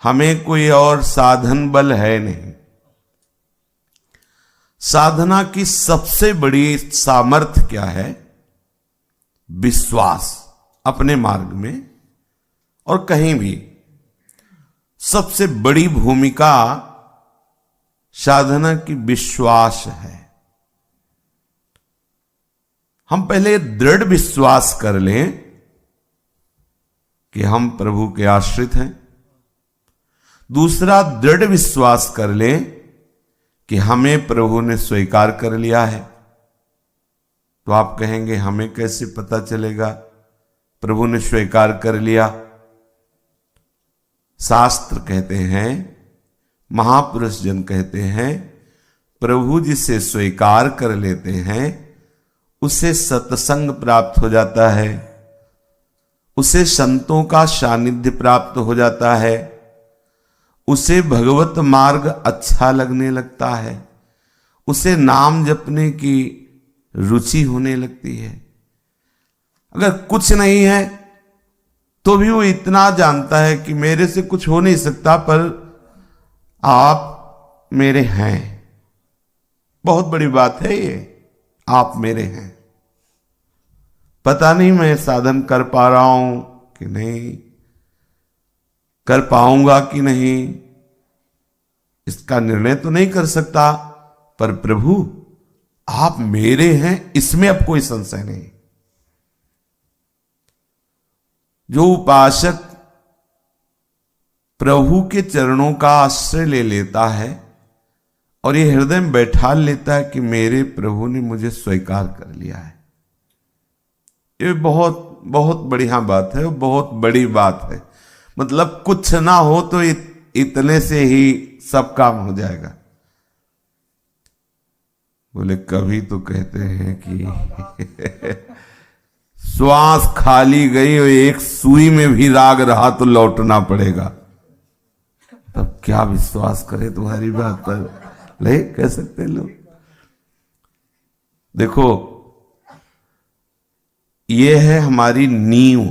हमें कोई और साधन बल है नहीं। साधना की सबसे बड़ी सामर्थ्य क्या है? विश्वास अपने मार्ग में और कहीं भी। सबसे बड़ी भूमिका साधना की विश्वास है। हम पहले दृढ़ विश्वास कर लें कि हम प्रभु के आश्रित हैं। दूसरा, दृढ़ विश्वास कर लें कि हमें प्रभु ने स्वीकार कर लिया है। तो आप कहेंगे हमें कैसे पता चलेगा प्रभु ने स्वीकार कर लिया? शास्त्र कहते हैं, महापुरुष जन कहते हैं, प्रभु जिसे स्वीकार कर लेते हैं उसे सत्संग प्राप्त हो जाता है, उसे संतों का सानिध्य प्राप्त हो जाता है, उसे भगवत मार्ग अच्छा लगने लगता है, उसे नाम जपने की रुचि होने लगती है। अगर कुछ नहीं है तो भी वो इतना जानता है कि मेरे से कुछ हो नहीं सकता, पर आप मेरे हैं। बहुत बड़ी बात है ये, आप मेरे हैं। पता नहीं मैं साधन कर पा रहा हूं कि नहीं, कर पाऊंगा कि नहीं, इसका निर्णय तो नहीं कर सकता, पर प्रभु आप मेरे हैं, इसमें अब कोई संशय नहीं। जो उपासक प्रभु के चरणों का आश्रय ले लेता है और ये हृदय में बैठा लेता है कि मेरे प्रभु ने मुझे स्वीकार कर लिया है, ये बहुत बहुत बढ़िया बात है, बहुत बड़ी बात है। मतलब कुछ ना हो तो इतने से ही सब काम हो जाएगा। बोले कभी तो कहते हैं कि श्वास खाली गई और एक सुई में भी राग रहा तो लौटना पड़ेगा। तब क्या विश्वास करे तुम्हारी बात पर? नहीं कह सकते लोग। देखो, ये है हमारी नींव,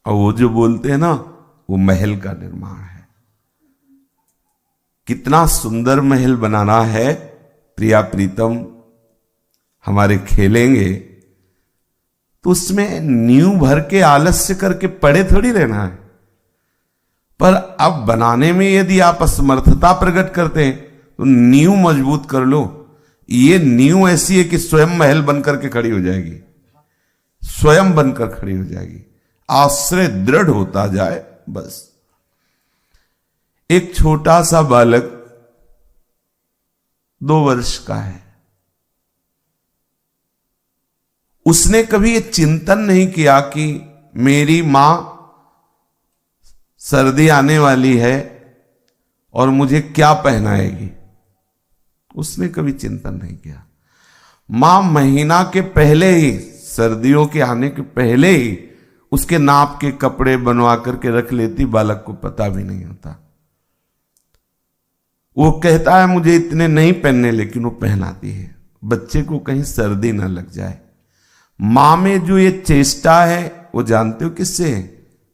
और वो जो बोलते हैं ना, वो महल का निर्माण है। कितना सुंदर महल बनाना है, प्रिया प्रीतम हमारे खेलेंगे तो उसमें नींव भर के आलस्य करके पड़े थोड़ी रहना है। पर अब बनाने में यदि आप असमर्थता प्रकट करते हैं तो नींव मजबूत कर लो। ये नींव ऐसी है कि स्वयं महल बनकर के खड़ी हो जाएगी, स्वयं बनकर खड़ी हो जाएगी। आश्रय दृढ़ होता जाए बस। एक छोटा सा बालक 2 वर्ष का है, उसने कभी ये चिंतन नहीं किया कि मेरी मां सर्दी आने वाली है और मुझे क्या पहनाएगी। उसने कभी चिंतन नहीं किया। मां महीना के पहले ही, सर्दियों के आने के पहले ही उसके नाप के कपड़े बनवा करके रख लेती, बालक को पता भी नहीं होता। वो कहता है मुझे इतने नहीं पहनने, लेकिन वो पहनाती है, बच्चे को कहीं सर्दी ना लग जाए। मां में जो ये चेष्टा है वो जानते हो किससे है?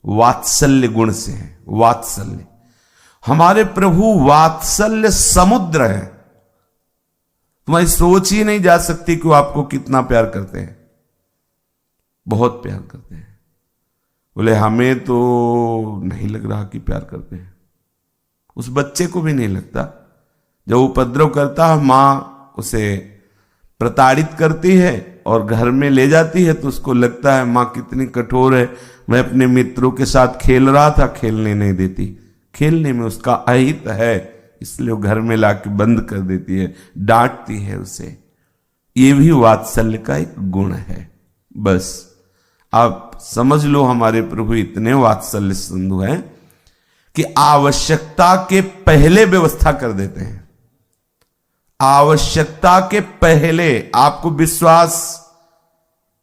वात्सल्य गुण से है। वात्सल्य, हमारे प्रभु वात्सल्य समुद्र है। तुम्हारी सोच ही नहीं जा सकती कि वो आपको कितना प्यार करते हैं। बहुत प्यार करते हैं। बोले हमें तो नहीं लग रहा कि प्यार करते हैं। उस बच्चे को भी नहीं लगता। जब उपद्रव करता है, मां उसे प्रताड़ित करती है और घर में ले जाती है तो उसको लगता है मां कितनी कठोर है। मैं अपने मित्रों के साथ खेल रहा था, खेलने नहीं देती। खेलने में उसका अहित है, इसलिए वो घर में लाके बंद कर देती है, डांटती है उसे। ये भी वात्सल्य का एक गुण है। बस आप समझ लो, हमारे प्रभु इतने वात्सल्य सिंधु हैं कि आवश्यकता के पहले व्यवस्था कर देते हैं। आवश्यकता के पहले। आपको विश्वास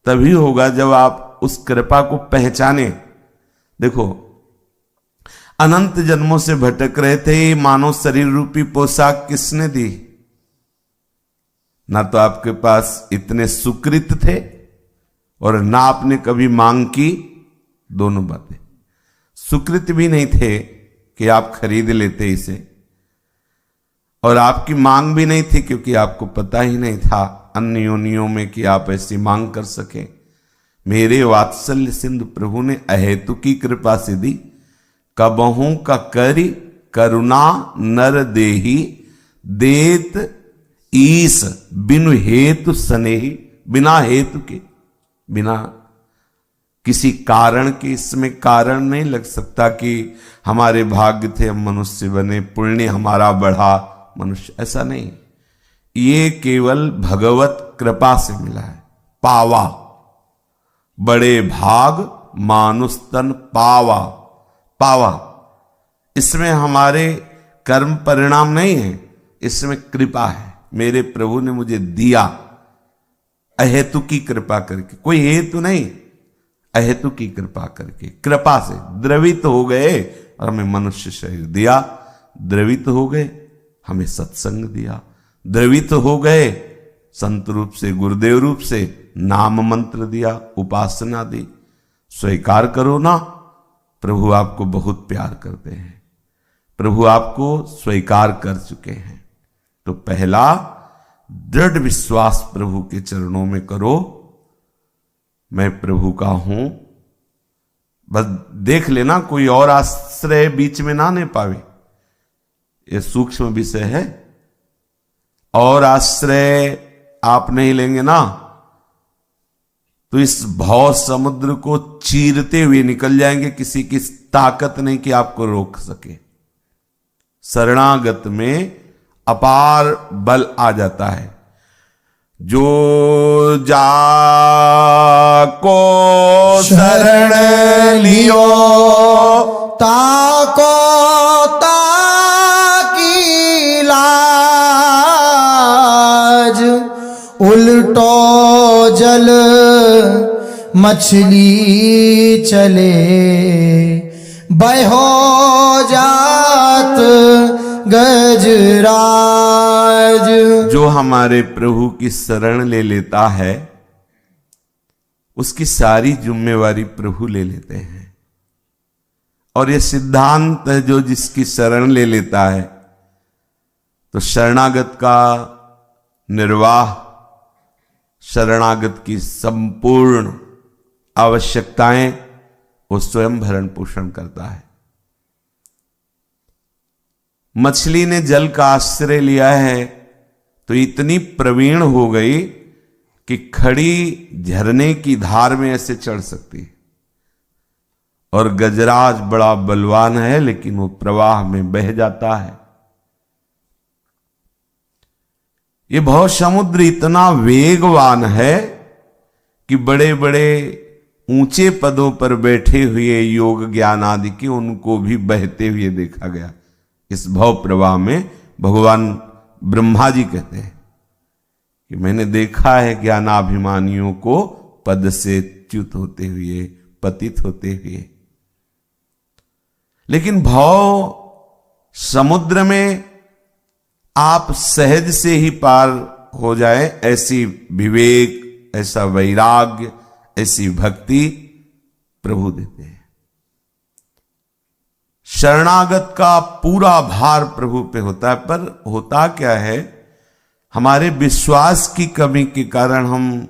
तभी होगा जब आप उस कृपा को पहचाने। देखो, अनंत जन्मों से भटक रहे थे, मानव शरीर रूपी पोशाक किसने दी? ना तो आपके पास इतने सुकृत थे और ना आपने कभी मांग की। दोनों बातें। सुकृत भी नहीं थे कि आप खरीद लेते इसे, और आपकी मांग भी नहीं थी क्योंकि आपको पता ही नहीं था अन्य योनियों में कि आप ऐसी मांग कर सके। मेरे वात्सल्य सिंधु प्रभु ने अहेतु की कृपा से दी। कबहू का करी करुणा नर देही, देत ईस बिनु हेतु स्नेही। बिना हेतु के, बिना किसी कारण के, इसमें कारण नहीं लग सकता कि हमारे भाग्य थे हम मनुष्य बने, पुण्य हमारा बढ़ा मनुष्य, ऐसा नहीं। ये केवल भगवत कृपा से मिला है। पावा, बड़े भाग मानुष तन पावा। पावा, इसमें हमारे कर्म परिणाम नहीं है, इसमें कृपा है। मेरे प्रभु ने मुझे दिया अहेतु की कृपा करके, कोई हेतु नहीं, अहेतु की कृपा करके, कृपा से द्रवित हो गए और हमें मनुष्य शरीर दिया। द्रवित हो गए, हमें सत्संग दिया। द्रवित हो गए, संत रूप से, गुरुदेव रूप से नाम मंत्र दिया, उपासना दी। स्वीकार करो ना, प्रभु आपको बहुत प्यार करते हैं, प्रभु आपको स्वीकार कर चुके हैं। तो पहला दृढ़ विश्वास प्रभु के चरणों में करो, मैं प्रभु का हूं। बस देख लेना कोई और आश्रय बीच में ना ले पावे, ये सूक्ष्म विषय है। और आश्रय आप नहीं लेंगे ना तो इस भव समुद्र को चीरते हुए निकल जाएंगे, किसी की ताकत नहीं कि आपको रोक सके। शरणागत में अपार बल आ जाता है। जो जाको शरण लियो ताको ताकी लाज, उल्टो जल मछली चले, बहो जात गजराज। जो हमारे प्रभु की शरण ले लेता है उसकी सारी जिम्मेवारी प्रभु ले लेते हैं। और यह सिद्धांत है, जो जिसकी शरण ले लेता है तो शरणागत का निर्वाह, शरणागत की संपूर्ण आवश्यकताएं वो स्वयं भरण पोषण करता है। मछली ने जल का आश्रय लिया है तो इतनी प्रवीण हो गई कि खड़ी झरने की धार में ऐसे चढ़ सकती है। और गजराज बड़ा बलवान है लेकिन वो प्रवाह में बह जाता है। ये भव समुद्र इतना वेगवान है कि बड़े बड़े ऊंचे पदों पर बैठे हुए योग ज्ञान आदि के उनको भी बहते हुए देखा गया। इस भव प्रवाह में भगवान ब्रह्मा जी कहते हैं कि मैंने देखा है ज्ञानाभिमानियों को पद से च्युत होते हुए, पतित होते हुए। लेकिन भव समुद्र में आप सहज से ही पार हो जाए, ऐसी विवेक, ऐसा वैराग्य, ऐसी भक्ति प्रभु देते हैं। शरणागत का पूरा भार प्रभु पे होता है। पर होता क्या है, हमारे विश्वास की कमी के कारण हम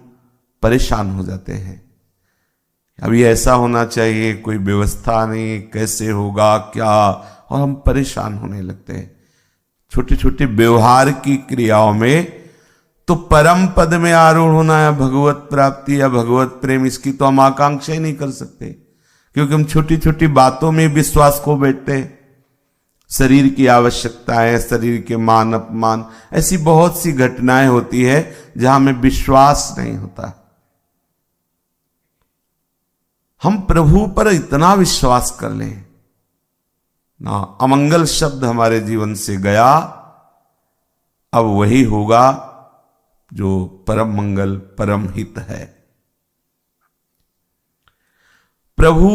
परेशान हो जाते हैं। अभी ऐसा होना चाहिए, कोई व्यवस्था नहीं, कैसे होगा क्या, और हम परेशान होने लगते हैं छोटे छोटे व्यवहार की क्रियाओं में। तो परम पद में आरूढ़ होना या भगवत प्राप्ति या भगवत प्रेम, इसकी तो हम आकांक्षा ही नहीं कर सकते, क्योंकि हम छोटी छोटी बातों में विश्वास खो बैठते हैं। शरीर की आवश्यकताएं, शरीर के मान अपमान, ऐसी बहुत सी घटनाएं होती है जहां हमें विश्वास नहीं होता। हम प्रभु पर इतना विश्वास कर लें ना, अमंगल शब्द हमारे जीवन से गया, अब वही होगा जो परम मंगल, परम हित है। प्रभु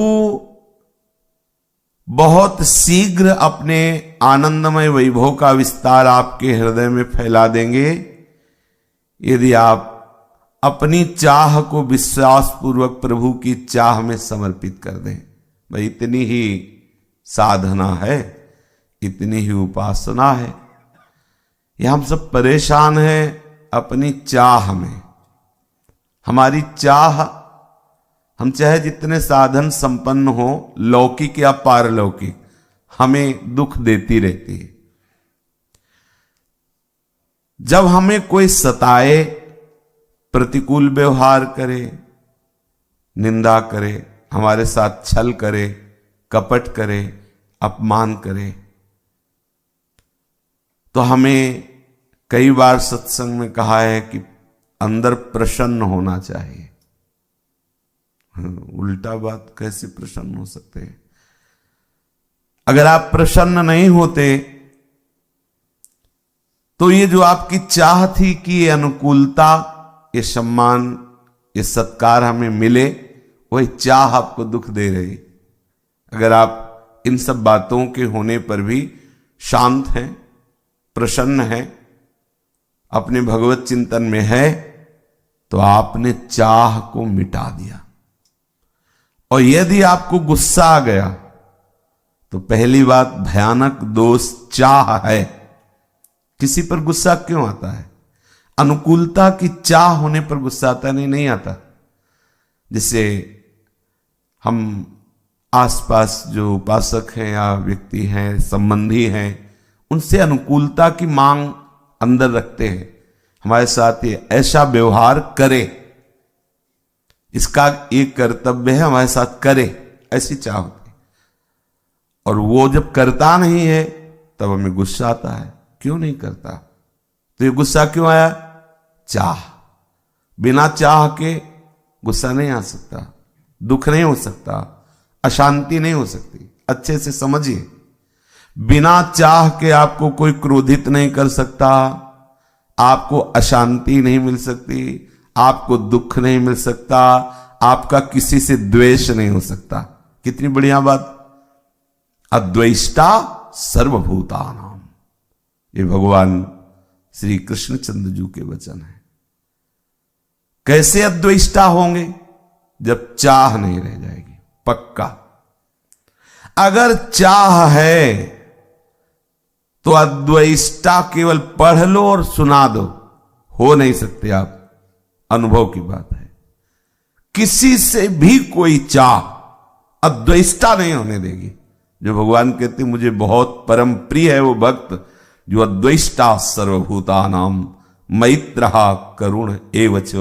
बहुत शीघ्र अपने आनंदमय वैभव का विस्तार आपके हृदय में फैला देंगे यदि आप अपनी चाह को विश्वास पूर्वक प्रभु की चाह में समर्पित कर दें। भाई इतनी ही साधना है। इतनी ही उपासना है। ये हम सब परेशान हैं अपनी चाह में। हमारी चाह, हम चाहे जितने साधन संपन्न हो, लौकिक या पारलौकिक, हमें दुख देती रहती है। जब हमें कोई सताए, प्रतिकूल व्यवहार करे, निंदा करे, हमारे साथ छल करे, कपट करे, अपमान करे, तो हमें कई बार सत्संग में कहा है कि अंदर प्रसन्न होना चाहिए। उल्टा बात, कैसे प्रसन्न हो सकते हैं? अगर आप प्रसन्न नहीं होते तो ये जो आपकी चाह थी कि ये अनुकूलता, ये सम्मान, ये सत्कार हमें मिले, वही चाह आपको दुख दे रही। अगर आप इन सब बातों के होने पर भी शांत हैं, प्रसन्न हैं, अपने भगवत चिंतन में है, तो आपने चाह को मिटा दिया। और यदि आपको गुस्सा आ गया तो पहली बात, भयानक दोष चाह है। किसी पर गुस्सा क्यों आता है? अनुकूलता की चाह होने पर गुस्सा आता नहीं आता। जिससे हम आसपास जो उपासक हैं या व्यक्ति हैं, संबंधी हैं, उनसे अनुकूलता की मांग अंदर रखते हैं। हमारे साथ ये ऐसा व्यवहार करे, इसका एक कर्तव्य है, हमारे साथ करे, ऐसी चाह होती। और वो जब करता नहीं है तब हमें गुस्सा आता है, क्यों नहीं करता? तो ये गुस्सा क्यों आया? चाह। बिना चाह के गुस्सा नहीं आ सकता, दुख नहीं हो सकता, अशांति नहीं हो सकती। अच्छे से समझिए, बिना चाह के आपको कोई क्रोधित नहीं कर सकता, आपको अशांति नहीं मिल सकती, आपको दुख नहीं मिल सकता, आपका किसी से द्वेष नहीं हो सकता। कितनी बढ़िया बात! अद्वेष्टा सर्वभूतानाम, ये भगवान श्री कृष्णचंद्र जी के वचन है। कैसे अद्वेष्टा होंगे? जब चाह नहीं रह जाएगी। पक्का अगर चाह है तो अद्वेष्टा केवल पढ़ लो और सुना दो, हो नहीं सकते आप। अनुभव की बात है। किसी से भी कोई चाह अद्वेष्टा नहीं होने देगी। जो भगवान कहते मुझे बहुत परम प्रिय है वो भक्त जो अद्वेष्टा सर्वभूतानाम मैत्रहा करुण एवच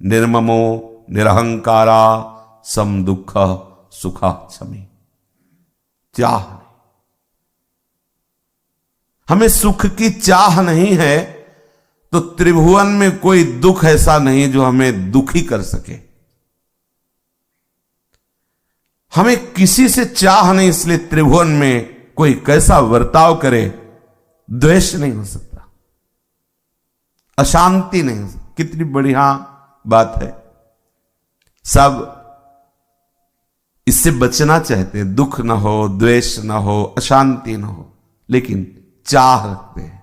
निर्ममो निरहंकारा सम दुख सुखा क्षमी। चाह, हमें सुख की चाह नहीं है तो त्रिभुवन में कोई दुख ऐसा नहीं जो हमें दुखी कर सके। हमें किसी से चाह नहीं, इसलिए त्रिभुवन में कोई कैसा बर्ताव करे, द्वेष नहीं हो सकता, अशांति नहीं हो सकती। कितनी बढ़िया बात है। सब इससे बचना चाहते हैं, दुख ना हो, द्वेष ना हो, अशांति ना हो, लेकिन चाह रखते हैं।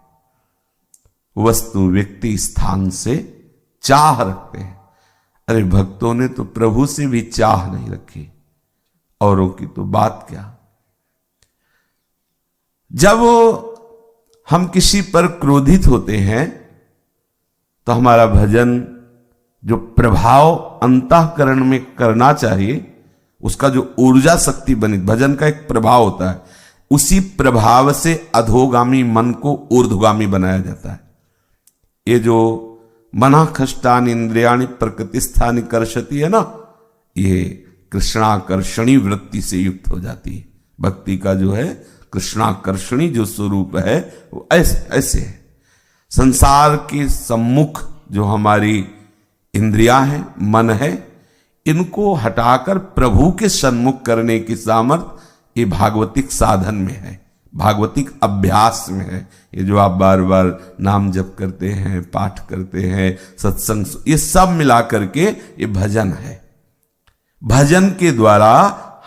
वस्तु, व्यक्ति, स्थान से चाह रखते हैं। अरे भक्तों ने तो प्रभु से भी चाह नहीं रखी, औरों की तो बात क्या। जब हम किसी पर क्रोधित होते हैं तो हमारा भजन जो प्रभाव अंतःकरण में करना चाहिए, उसका जो ऊर्जा शक्ति बनी, भजन का एक प्रभाव होता है, उसी प्रभाव से अधोगामी मन को ऊर्ध्वगामी बनाया जाता है। ये जो मना खष्टानि इंद्रियाणि प्रकृतिस्थानि कर्षति है ना, ये कृष्णाकर्षणी वृत्ति से युक्त हो जाती है। भक्ति का जो है कृष्णाकर्षणी जो स्वरूप है वो ऐसे है। संसार के सम्मुख जो हमारी इंद्रियां हैं, मन है, इनको हटाकर प्रभु के सन्मुख करने की सामर्थ्य ये भागवतिक साधन में है, भागवतिक अभ्यास में है। ये जो आप बार बार नाम जप करते हैं, पाठ करते हैं, सत्संग, ये सब मिला करके ये भजन है। भजन के द्वारा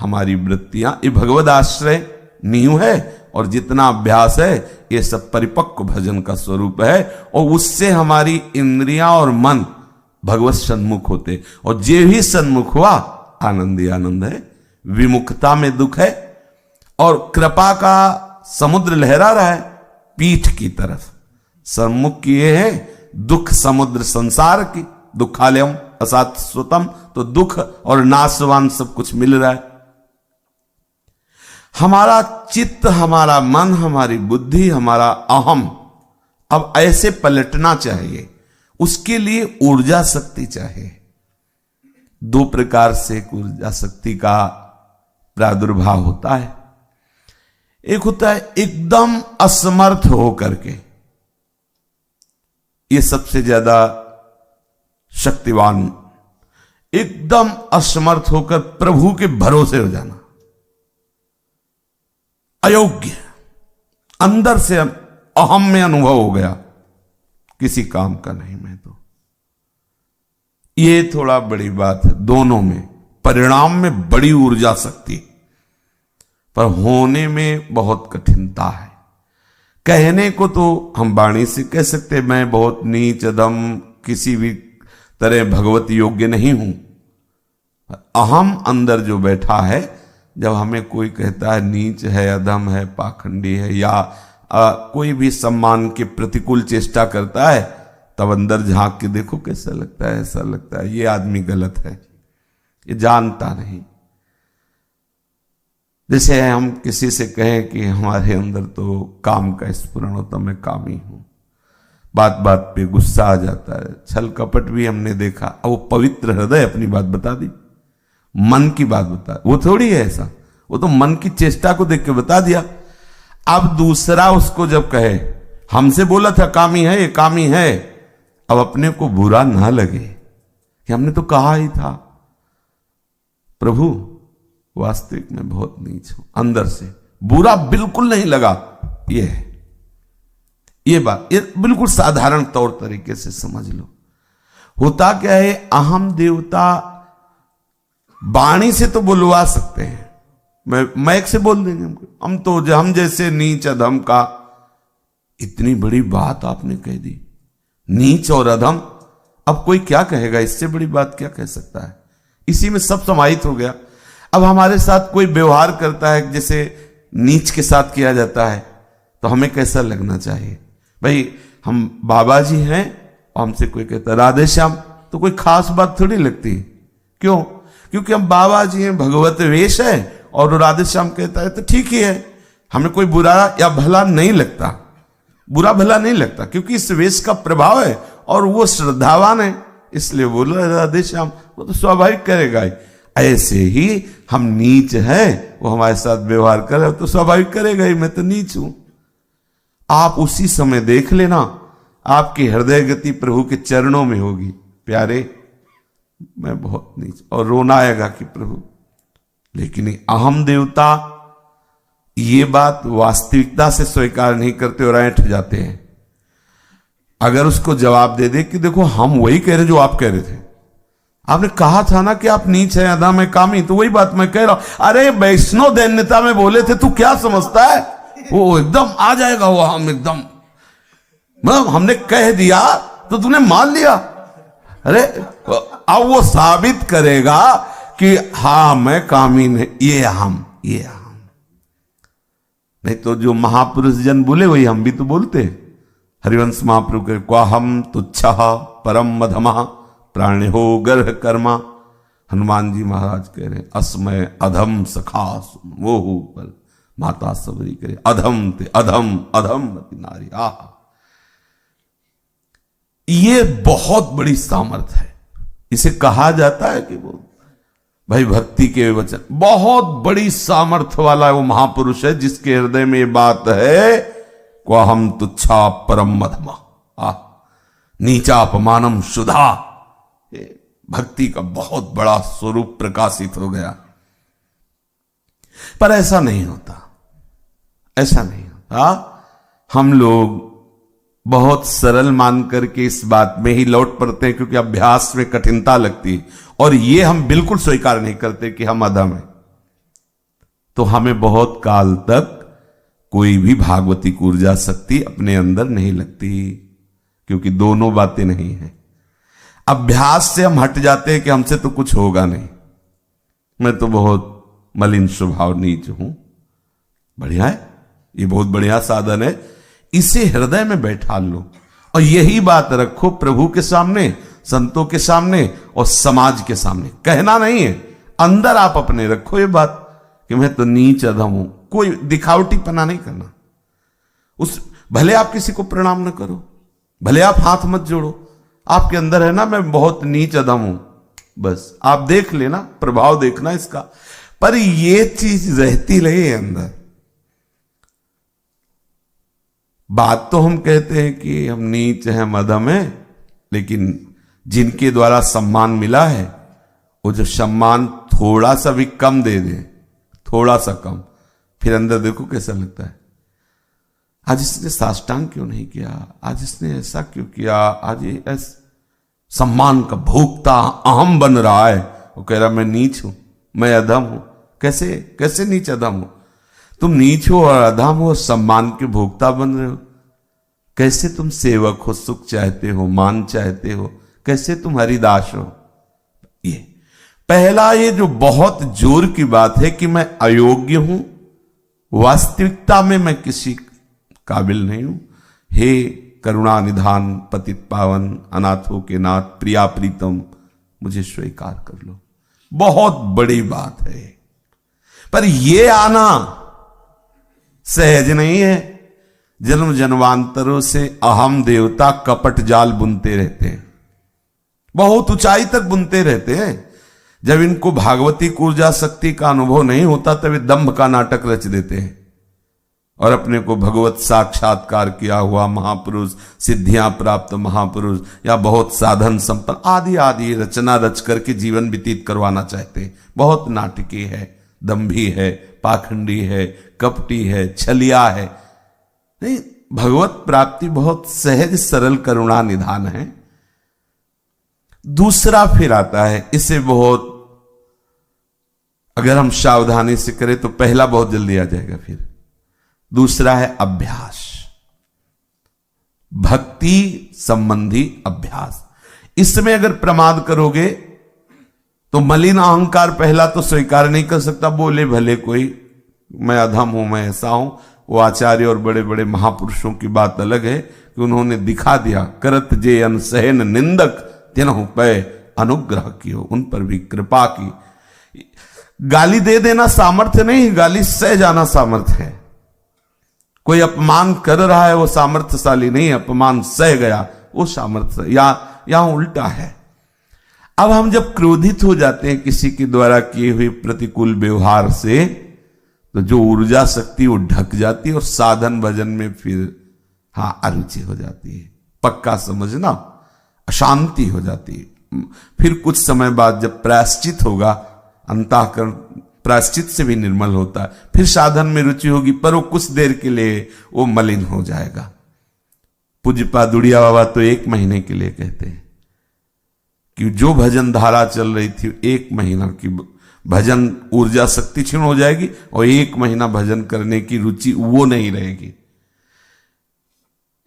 हमारी वृत्तियां, ये भगवद आश्रय नींव है, और जितना अभ्यास है ये सब परिपक्व भजन का स्वरूप है। और उससे हमारी इंद्रियां और मन भगवत सन्मुख होते, और जे भी सन्मुख हुआ आनंद ही आनंद है, विमुखता में दुख है। और कृपा का समुद्र लहरा रहा है पीठ की तरफ, सम्मुख किए है दुख समुद्र संसार की, दुखालयम अशाश्वतम, तो दुख और नाशवान सब कुछ मिल रहा है। हमारा चित्त, हमारा मन, हमारी बुद्धि, हमारा अहम अब ऐसे पलटना चाहिए। उसके लिए ऊर्जा शक्ति चाहिए। दो प्रकार से ऊर्जा शक्ति का प्रादुर्भाव होता है। एक होता है एकदम असमर्थ हो करके, ये सबसे ज्यादा शक्तिवान, एकदम असमर्थ होकर प्रभु के भरोसे हो जाना, अयोग्य, अंदर से अहम में अनुभव हो गया किसी काम का नहीं मैं तो। ये थोड़ा बड़ी बात है। दोनों में परिणाम में बड़ी ऊर्जा शक्ति, पर होने में बहुत कठिनता है। कहने को तो हम वाणी से कह सकते मैं बहुत नीच अधम, किसी भी तरह भगवत योग्य नहीं हूं। अहम अंदर जो बैठा है, जब हमें कोई कहता है नीच है, अधम है, पाखंडी है, या कोई भी सम्मान के प्रतिकूल चेष्टा करता है, तब अंदर झांक के देखो कैसा लगता है। ऐसा लगता है ये आदमी गलत है, ये जानता नहीं। जैसे हम किसी से कहें कि हमारे अंदर तो काम का स्फुरण होता, मैं कामी हूं, बात बात पे गुस्सा आ जाता है, छल कपट भी हमने देखा। अब वो पवित्र हृदय अपनी बात बता दी, मन की बात बता, वो थोड़ी है ऐसा, वो तो मन की चेष्टा को देख के बता दिया। अब दूसरा उसको जब कहे हमसे बोला था कामी है, ये कामी है, अब अपने को बुरा ना लगे कि हमने तो कहा ही था। प्रभु वास्तविक में बहुत नीच हूं, अंदर से बुरा बिल्कुल नहीं लगा। ये है, ये बात, ये बिल्कुल साधारण तौर तरीके से समझ लो। होता क्या है, अहम देवता वाणी से तो बुलवा सकते हैं, मैक से बोल देंगे हम तो, हम जैसे नीच अधम का। इतनी बड़ी बात आपने कह दी, नीच और अधम, अब कोई क्या कहेगा, इससे बड़ी बात क्या कह सकता है। इसी में सब समाहित हो गया। अब हमारे साथ कोई व्यवहार करता है जैसे नीच के साथ किया जाता है, तो हमें कैसा लगना चाहिए। भाई हम बाबा जी हैं और हमसे कोई कहता राधे श्याम, तो कोई खास बात थोड़ी लगती। क्यों? क्योंकि हम बाबा जी हैं, भगवत वेश है, और राधे श्याम कहता है तो ठीक ही है, हमें कोई बुरा या भला नहीं लगता, बुरा भला नहीं लगता, क्योंकि इस वेश का प्रभाव है और वो श्रद्धावान है, इसलिए बोला राधे श्याम, वो तो स्वाभाविक करेगा ही। ऐसे ही हम नीच हैं, वो हमारे साथ व्यवहार करे तो स्वाभाविक करेगा ही, मैं तो नीच हूं। आप उसी समय देख लेना, आपकी हृदय गति प्रभु के चरणों में होगी, प्यारे मैं बहुत नीच, और रोना आएगा कि प्रभु। लेकिन अहम देवता ये बात वास्तविकता से स्वीकार नहीं करते और ऐंठ जाते हैं। अगर उसको जवाब दे दे कि देखो हम वही कह रहे जो आप कह रहे थे, आपने कहा था ना कि आप नीच है, अधम है, कामी, तो वही बात मैं कह रहा हूं। अरे वैष्णव दैन्यता में बोले थे, तू क्या समझता है, वो एकदम आ जाएगा, वो हम एकदम, मतलब हमने कह दिया तो तूने मान लिया। अरे अब वो साबित करेगा कि हाँ मैं कामी नहीं, ये हम नहीं। तो जो महापुरुष जन बोले वही हम भी तो बोलते। हरिवंश महाप्रभु के क्वाहम तुच्छा परम मधमा प्राण्यो गर्ह कर्मा। हनुमान जी महाराज कह रहे अस्मय अधम सखा वो पर माता सबरी करे अधम ते अधम अधम मति नारी। आह, ये बहुत बड़ी सामर्थ है। इसे कहा जाता है कि वो भाई भक्ति के वचन, बहुत बड़ी सामर्थ्य वाला वो महापुरुष है जिसके हृदय में ये बात है, को हम तुच्छा परम मधमा, नीचा अपमानम शुदा। भक्ति का बहुत बड़ा स्वरूप प्रकाशित हो गया। पर ऐसा नहीं होता, ऐसा नहीं होता। हम लोग बहुत सरल मान करके इस बात में ही लौट पड़ते हैं, क्योंकि अभ्यास में कठिनता लगती है, और ये हम बिल्कुल स्वीकार नहीं करते कि हम अधम हैं। तो हमें बहुत काल तक कोई भी भागवती ऊर्जा शक्ति अपने अंदर नहीं लगती, क्योंकि दोनों बातें नहीं है। अभ्यास से हम हट जाते हैं कि हमसे तो कुछ होगा नहीं, मैं तो बहुत मलिन स्वभाव नीच हूं। बढ़िया है, ये बहुत बढ़िया साधन है, इसे हृदय में बैठा लो और यही बात रखो प्रभु के सामने, संतों के सामने और समाज के सामने। कहना नहीं है, अंदर आप अपने रखो ये बात कि मैं तो नीच अधम हूं। कोई दिखावटीपना नहीं करना। भले आप किसी को प्रणाम न करो, भले आप हाथ मत जोड़ो, आपके अंदर है ना मैं बहुत नीच अधम हूं, बस आप देख लेना, प्रभाव देखना इसका। पर ये चीज रहती रहे अंदर। बात तो हम कहते हैं कि हम नीच हैं, मध्यम हैं, लेकिन जिनके द्वारा सम्मान मिला है वो जब सम्मान थोड़ा सा भी कम दे दे, थोड़ा सा कम, फिर अंदर देखो कैसा लगता है। आज इसने साष्टांग क्यों नहीं किया, आज इसने ऐसा क्यों किया, आज ये सम्मान का भोक्ता अहम बन रहा है। वो कह रहा मैं नीच हूं, मैं अधम हूं। कैसे कैसे नीच अधम हो? तुम नीच हो और अधम हो, सम्मान के भोक्ता बन रहे हो। कैसे तुम सेवक हो, सुख चाहते हो, मान चाहते हो, कैसे तुम हरिदास हो? ये पहला, ये जो बहुत जोर की बात है कि मैं अयोग्य हूं, वास्तविकता में मैं किसी काबिल नहीं हूं। हे करुणा निधान, पतित पावन, अनाथों के नाथ, प्रिया प्रीतम, मुझे स्वीकार कर लो। बहुत बड़ी बात है, पर यह आना सहज नहीं है। जन्म जन्मांतरों से अहम देवता कपट जाल बुनते रहते हैं, बहुत ऊंचाई तक बुनते रहते हैं। जब इनको भागवती ऊर्जा शक्ति का अनुभव नहीं होता तब वे दंभ का नाटक रच देते हैं और अपने को भगवत साक्षात्कार किया हुआ महापुरुष, सिद्धियां प्राप्त महापुरुष या बहुत साधन संपन्न आदि आदि रचना रच करके जीवन व्यतीत करवाना चाहते हैं। बहुत नाटकी है, दंभी है, पाखंडी है, कपटी है, छलिया है। नहीं, भगवत प्राप्ति बहुत सहज सरल करुणा निधान है। दूसरा फिर आता है, इसे बहुत अगर हम सावधानी से करें तो पहला बहुत जल्दी आ जाएगा, फिर दूसरा है अभ्यास, भक्ति संबंधी अभ्यास। इसमें अगर प्रमाद करोगे तो मलिन अहंकार पहला तो स्वीकार नहीं कर सकता। बोले भले कोई मैं अधम हूं, मैं ऐसा हूं। वो आचार्य और बड़े बड़े महापुरुषों की बात अलग है कि उन्होंने दिखा दिया, करत जे अनसहन निंदक तिन्हु पे अनुग्रह कियो, उन पर भी कृपा की। गाली दे देना सामर्थ्य नहीं, गाली सह जाना सामर्थ्य है। कोई अपमान कर रहा है वो सामर्थ्यशाली नहीं, अपमान सह गया वो सामर्थ्य। यहां उल्टा है। अब हम जब क्रोधित हो जाते हैं किसी के द्वारा किए हुए प्रतिकूल व्यवहार से, तो जो ऊर्जा शक्ति वो ढक जाती है और साधन भजन में फिर अरुचि हो जाती है। पक्का समझना, अशांति हो जाती है। फिर कुछ समय बाद जब प्रायश्चित होगा, अंतःकरण प्रायश्चित से भी निर्मल होता है, फिर साधन में रुचि होगी, पर वो कुछ देर के लिए वो मलिन हो जाएगा। पूज्यपा दुड़िया बाबा तो 1 महीने के लिए कहते हैं कि जो भजन धारा चल रही थी 1 महीना की भजन ऊर्जा शक्ति क्षीण हो जाएगी और 1 महीना भजन करने की रुचि वो नहीं रहेगी।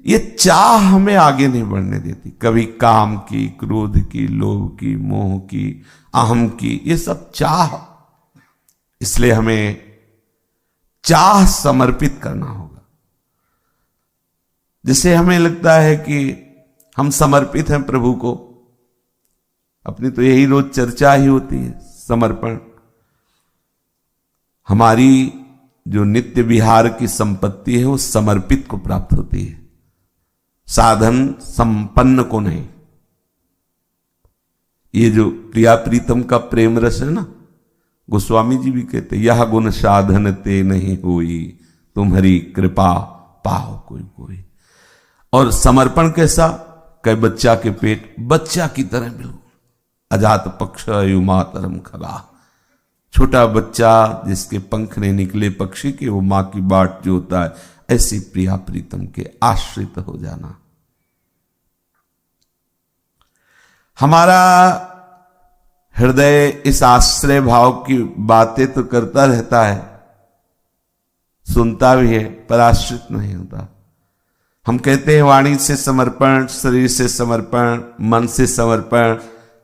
ये चाह हमें आगे नहीं बढ़ने देती, कभी काम की, क्रोध की, लोभ की, मोह की, अहम की, ये सब चाह। इसलिए हमें चाह समर्पित करना होगा। जिसे हमें लगता है कि हम समर्पित हैं प्रभु को, अपनी तो यही रोज चर्चा ही होती है, समर्पण। हमारी जो नित्य विहार की संपत्ति है वो समर्पित को प्राप्त होती है, साधन संपन्न को नहीं। ये जो प्रिया प्रीतम का प्रेम रस है ना, गोस्वामी जी भी कहते यह गुण साधन ते नहीं हुई, तुम्हारी कृपा पाओ कोई कोई। और समर्पण कैसा? कई बच्चा के पेट, बच्चा की तरह बिल्कुल अजात पक्ष युमातरम खगा। छोटा बच्चा जिसके पंख नहीं निकले पक्षी के, वो मां की बाट जो होता है, ऐसी प्रिया प्रीतम के आश्रित हो जाना। हमारा हृदय इस आश्रय भाव की बातें तो करता रहता है, सुनता भी है, पर आश्रित नहीं होता। हम कहते हैं वाणी से समर्पण, शरीर से समर्पण, मन से समर्पण।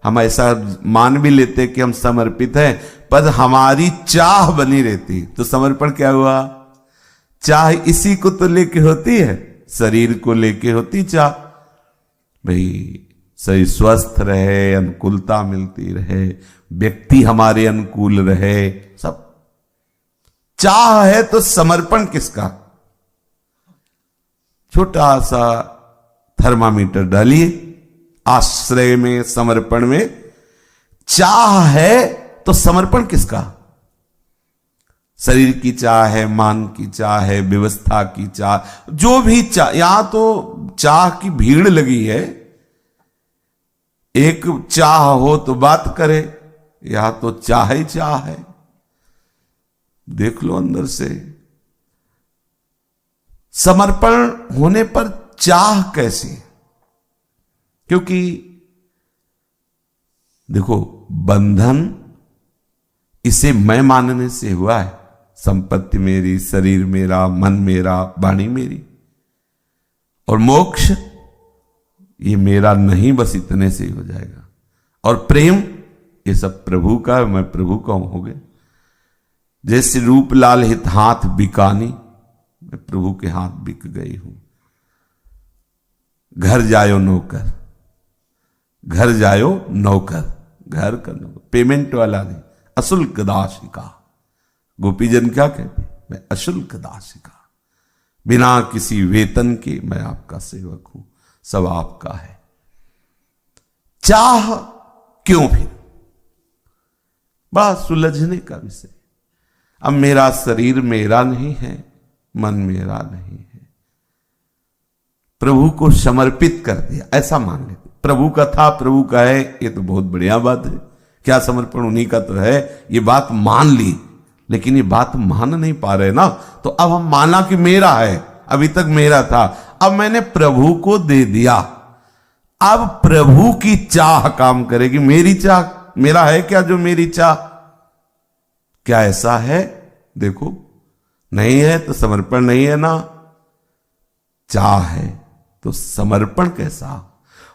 हम ऐसा मान भी लेते कि हम समर्पित हैं, पर हमारी चाह बनी रहती। तो समर्पण क्या हुआ? चाह इसी को तो लेके होती है, शरीर को लेके होती चाह, भाई शरीर स्वस्थ रहे, अनुकूलता मिलती रहे, व्यक्ति हमारे अनुकूल रहे, सब चाह है। तो समर्पण किसका? छोटा सा थर्मामीटर डालिए, आश्रय में, समर्पण में चाह है तो समर्पण किसका? शरीर की चाह है, मान की चाह है, व्यवस्था की चाह, जो भी चाह, यहां तो चाह की भीड़ लगी है। एक चाह हो तो बात करे, यहां तो चाह ही चाह है। देख लो अंदर से। समर्पण होने पर चाह कैसी? क्योंकि देखो, बंधन इसे मैं मानने से हुआ है। संपत्ति मेरी, शरीर मेरा, मन मेरा, वाणी मेरी। और मोक्ष ये मेरा नहीं, बस इतने से ही हो जाएगा। और प्रेम ये सब प्रभु का है, मैं प्रभु का हो गया। जैसे रूप लाल हित हाथ बिकानी, मैं प्रभु के हाथ बिक गई हूं। घर जायो नौकर, घर जायो नौकर, घर का नौकर, पेमेंट वाला नहीं, अशुल्क दासिका। गोपीजन क्या कहते? मैं अशुल्क दासिका, बिना किसी वेतन के मैं आपका सेवक हूं, सब आपका है। चाह क्यों? फिर बड़ा सुलझने का विषय। अब मेरा शरीर मेरा नहीं है, मन मेरा नहीं है, प्रभु को समर्पित कर दिया, ऐसा मान लेते। प्रभु का था, प्रभु का है, ये तो बहुत बढ़िया बात है। क्या समर्पण उन्हीं का तो है, ये बात मान ली। लेकिन ये बात मान नहीं पा रहे ना, तो अब हम माना कि मेरा है, अभी तक मेरा था, अब मैंने प्रभु को दे दिया। अब प्रभु की चाह काम करेगी। मेरी चाह, मेरा है क्या जो मेरी चाह? क्या ऐसा है? देखो, नहीं है तो समर्पण नहीं है ना। चाह है तो समर्पण कैसा?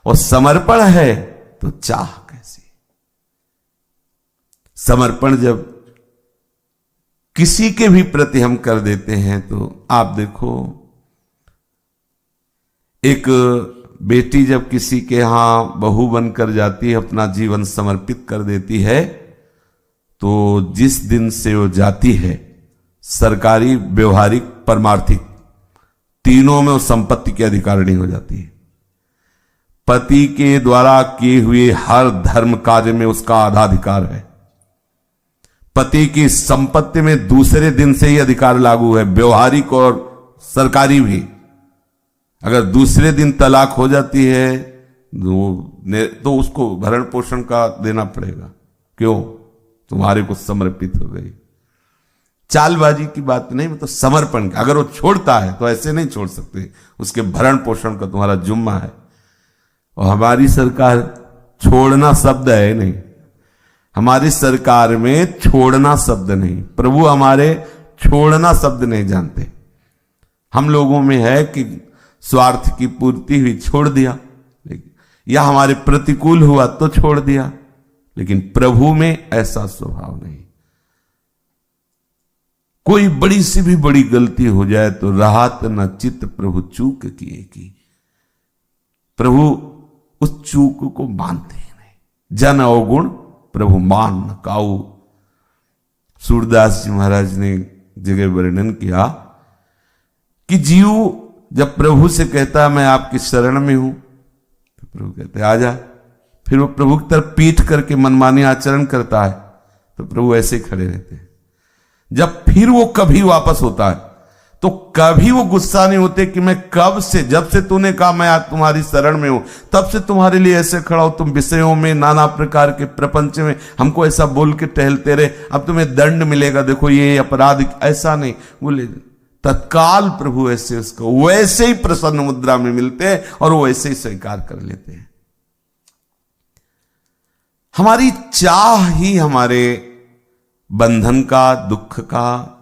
और समर्पण है तो चाह कैसी? समर्पण जब किसी के भी प्रति हम कर देते हैं तो आप देखो, एक बेटी जब किसी के यहां बहू बनकर जाती है, अपना जीवन समर्पित कर देती है, तो जिस दिन से वो जाती है, सरकारी, व्यवहारिक, परमार्थिक, तीनों में वो संपत्ति की अधिकारिणी हो जाती है। पति के द्वारा किए हुए हर धर्म कार्य में उसका आधाधिकार है। पति की संपत्ति में दूसरे दिन से ही अधिकार लागू है, व्यवहारिक और सरकारी भी। अगर दूसरे दिन तलाक हो जाती है तो उसको भरण पोषण का देना पड़ेगा। क्यों? तुम्हारे को समर्पित हो गई। चालबाजी की बात नहीं, मतलब समर्पण की। अगर वो छोड़ता है तो ऐसे नहीं छोड़ सकते, उसके भरण पोषण का तुम्हारा जुम्मा है। और हमारी सरकार छोड़ना शब्द है नहीं, हमारी सरकार में छोड़ना शब्द नहीं। प्रभु हमारे छोड़ना शब्द नहीं जानते। हम लोगों में है कि स्वार्थ की पूर्ति हुई, छोड़ दिया, या हमारे प्रतिकूल हुआ तो छोड़ दिया। लेकिन प्रभु में ऐसा स्वभाव नहीं। कोई बड़ी सी भी बड़ी गलती हो जाए तो राहत न चित्त प्रभु चूक किए की। प्रभु उस चूक को मानते ही नहीं। जन अवगुण प्रभु मान न काऊ। सूरदास जी महाराज ने जगह वर्णन किया कि जीव जब प्रभु से कहता मैं आपकी शरण में हूं, तो प्रभु कहते आ जा। फिर वो प्रभु की तरफ पीठ करके मनमानी आचरण करता है, तो प्रभु ऐसे ही खड़े रहते हैं। जब फिर वो कभी वापस होता है तो कभी वो गुस्सा नहीं होते कि मैं कब से, जब से तूने कहा मैं आज तुम्हारी शरण में हूं, तब से तुम्हारे लिए ऐसे खड़ा हूं। तुम विषयों में, नाना प्रकार के प्रपंच में हमको ऐसा बोल के टहलते रहे, अब तुम्हें दंड मिलेगा, देखो ये अपराध। ऐसा नहीं बोले, तत्काल प्रभु ऐसे उसको वैसे ही प्रसन्न मुद्रा में मिलते हैं और वो वैसे ही स्वीकार कर लेते हैं। हमारी चाह ही हमारे बंधन का, दुख का,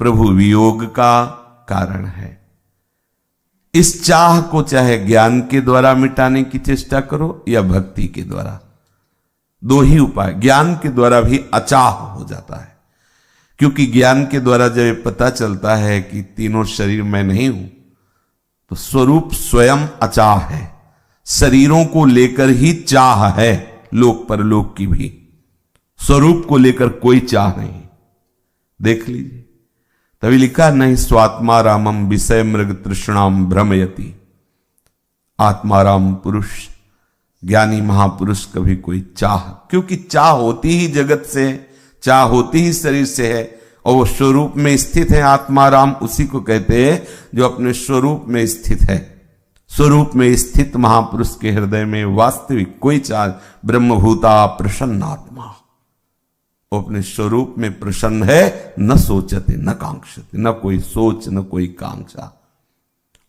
प्रभु वियोग का कारण है। इस चाह को चाहे ज्ञान के द्वारा मिटाने की चेष्टा करो या भक्ति के द्वारा, दो ही उपाय। ज्ञान के द्वारा भी अचाह हो जाता है, क्योंकि ज्ञान के द्वारा जब ये पता चलता है कि तीनों शरीर मैं नहीं हूं, तो स्वरूप स्वयं अचाह है। शरीरों को लेकर ही चाह है, लोक परलोक की भी। स्वरूप को लेकर कोई चाह नहीं। देख लीजिए, तभी लिखा नहीं स्वात्मा रामम विषय मृग तृष्णाम भ्रमयति। आत्माराम पुरुष, ज्ञानी महापुरुष कभी कोई चाह, क्योंकि चाह होती ही जगत से है, चाह होती ही शरीर से है, और वो स्वरूप में स्थित है। आत्माराम उसी को कहते हैं जो अपने स्वरूप में स्थित है। स्वरूप में स्थित महापुरुष के हृदय में वास्तविक कोई चाह, ब्रह्मभूता प्रसन्न आत्मा, वो अपने स्वरूप में प्रसन्न है। न सोचते न कांक्षते, न कोई सोच न कोई कांक्षा।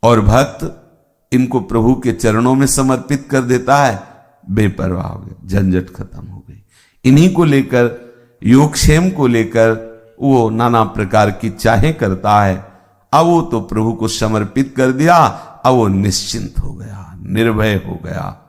और भक्त इनको प्रभु के चरणों में समर्पित कर देता है, बेपरवाह हो गए, झंझट खत्म हो गई। इन्हीं को लेकर, योगक्षेम को लेकर वो नाना प्रकार की चाहें करता है। अब वो तो प्रभु को समर्पित कर दिया, अब वो निश्चिंत हो गया, निर्भय हो गया।